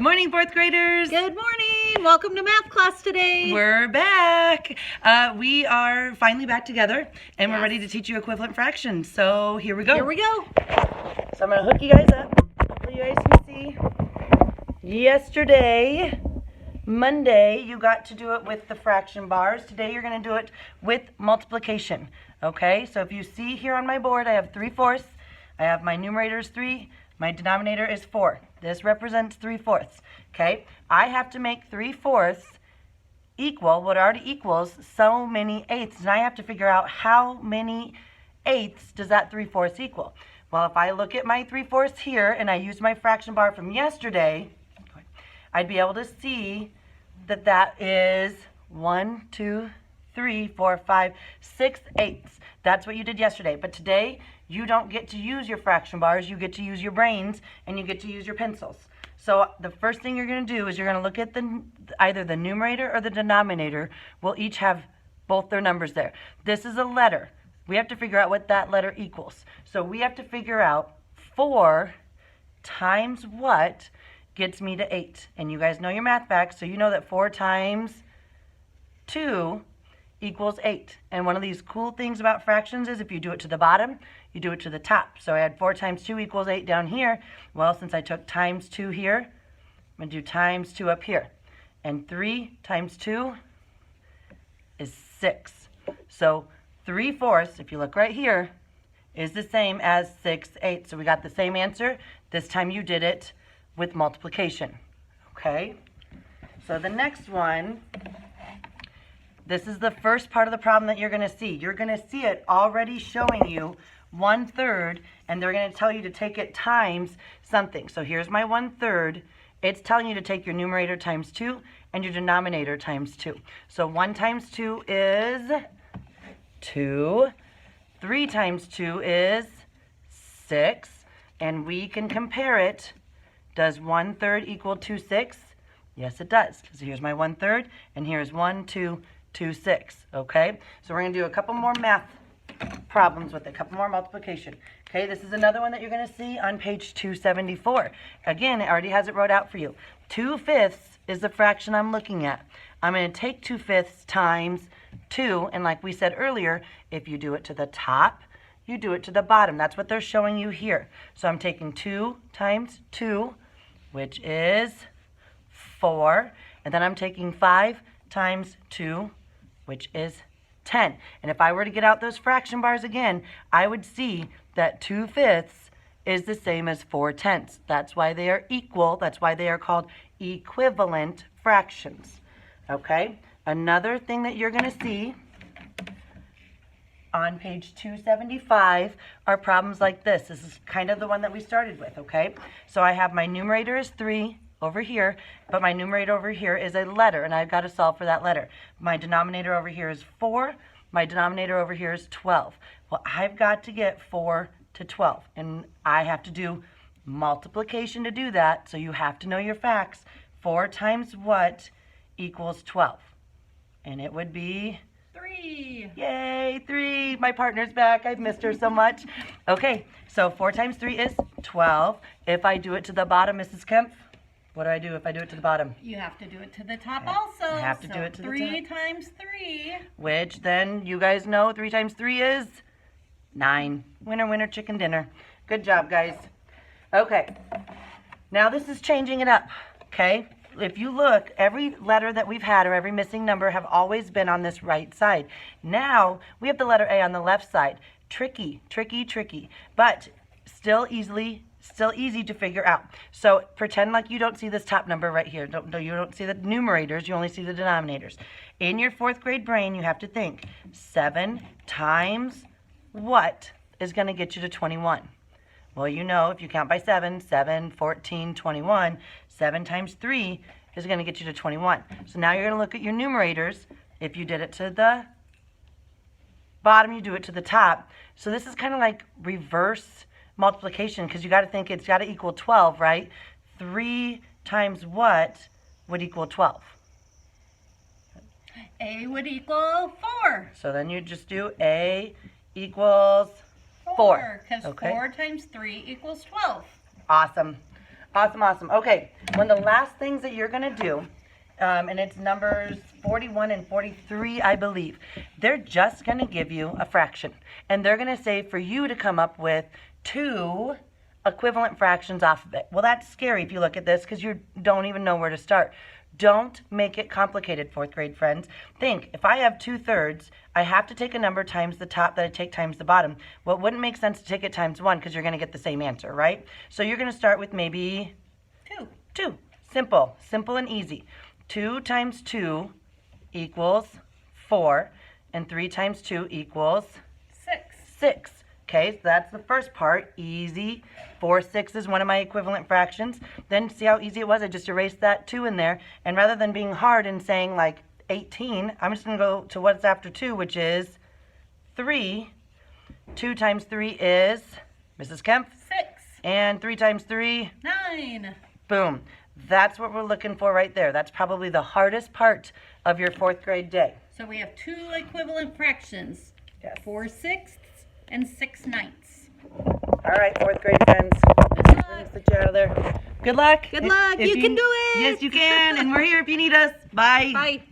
Good morning, fourth graders. Good morning. Welcome to math class today. We're back. We are finally back together, and we're ready to teach you equivalent fractions. So here we go. Here we go. So I'm going to hook you guys up. Hopefully you guys can see. Yesterday, Monday, you got to do it with the fraction bars. Today you're going to do it with multiplication. Okay, so if you see here on my board, I have 3/4. I have my numerator is 3. My denominator is 4. This represents 3/4. Okay, I have to make 3/4 equal what already equals so many eighths, and I have to figure out how many eighths does that 3/4 equal. Well, if I look at my 3/4 here and I use my fraction bar from yesterday, I'd be able to see that that is 1, 2, 3, 4, 5, 6 eighths. That's what you did yesterday. But today, you don't get to use your fraction bars. You get to use your brains, and you get to use your pencils. So the first thing you're going to do is you're going to look at either the numerator or the denominator will each have both their numbers there. This is a letter. We have to figure out what that letter equals. So we have to figure out 4 times what gets me to 8. And you guys know your math facts, so you know that 4 times 2 equals 8. And one of these cool things about fractions is if you do it to the bottom, you do it to the top. So I had 4 times 2 equals 8 down here. Well, since I took times 2 here, I'm going to do times 2 up here. And 3 times 2 is 6. So 3/4, if you look right here, is the same as 6/8. So we got the same answer. This time you did it with multiplication. Okay? So the next one, this is the first part of the problem that you're going to see. You're going to see it already showing you 1/3, and they're going to tell you to take it times something. So here's my 1/3. It's telling you to take your numerator times 2 and your denominator times 2. So 1 times 2 is 2. 3 times 2 is 6. And we can compare it. Does 1/3 equal 2 6? Yes, it does. So here's my 1/3, and here's 1, 2, 2, 6. Okay? So we're going to do a couple more math problems with it, a couple more multiplication. Okay, this is another one that you're going to see on page 274. Again, it already has it wrote out for you. 2/5 is the fraction I'm looking at. I'm going to take 2/5 times 2, and like we said earlier, if you do it to the top, you do it to the bottom. That's what they're showing you here. So I'm taking 2 times 2, which is 4, and then I'm taking 5 times 2, which is 10. And if I were to get out those fraction bars again, I would see that 2/5 is the same as 4/10. That's why they are equal. That's why they are called equivalent fractions. Okay? Another thing that you're going to see on page 275 are problems like this. This is kind of the one that we started with, okay? So I have my numerator is 3 over here, but my numerator over here is a letter, and I've got to solve for that letter. My denominator over here is 4. My denominator over here is 12. Well, I've got to get 4 to 12, and I have to do multiplication to do that, so you have to know your facts. 4 times what equals 12? And it would be 3. Yay, 3. My partner's back. I've missed her so much. Okay, so 4 times 3 is 12. If I do it to the bottom, Mrs. Kemp, what do I do if I do it to the bottom? You have to do it to the top also. I have to do it to the top. 3 times 3. Which then, you guys know, 3 times 3 is 9. Winner, winner, chicken dinner. Good job, guys. Okay, now this is changing it up, okay? If you look, every letter that we've had or every missing number have always been on this right side. Now, we have the letter A on the left side. Tricky, tricky, tricky, but still easy to figure out. So pretend like you don't see this top number right here. You don't see the numerators, you only see the denominators. In your fourth grade brain, you have to think 7 times what is going to get you to 21? Well, you know, if you count by 7, 7, 14, 21, 7 times 3 is going to get you to 21. So now you're going to look at your numerators. If you did it to the bottom, you do it to the top. So this is kind of like reverse multiplication, because you got to think it's got to equal 12, right? 3 times what would equal 12? A would equal 4. So then you just do A equals 4. Because Okay. 4 times 3 equals 12. Awesome. Awesome, awesome. Okay, one of the last things that you're going to do, and it's numbers 41 and 43, I believe. They're just going to give you a fraction. And they're going to say for you to come up with 2 equivalent fractions off of it. Well, that's scary if you look at this because you don't even know where to start. Don't make it complicated, 4th grade friends. Think, if I have 2/3, I have to take a number times the top that I take times the bottom. Well, it wouldn't make sense to take it times 1 because you're going to get the same answer, right? So you're going to start with maybe 2. Simple. Simple and easy. 2 times 2 equals 4, and 3 times 2 equals 6. Okay, so that's the first part. Easy. 4/6 is one of my equivalent fractions. Then see how easy it was? I just erased that 2 in there. And rather than being hard and saying like 18, I'm just going to go to what's after 2, which is 3. 2 times 3 is, Mrs. Kemp? 6. And 3 times 3? 9. Boom. That's what we're looking for right there. That's probably the hardest part of your 4th grade day. So we have 2 equivalent fractions. Yes. 4/6 and 6/9. All right, 4th grade friends. Good luck. Sit you out of there. Good luck. Good luck. You can do it. Yes, you can. And we're here if you need us. Bye. Bye.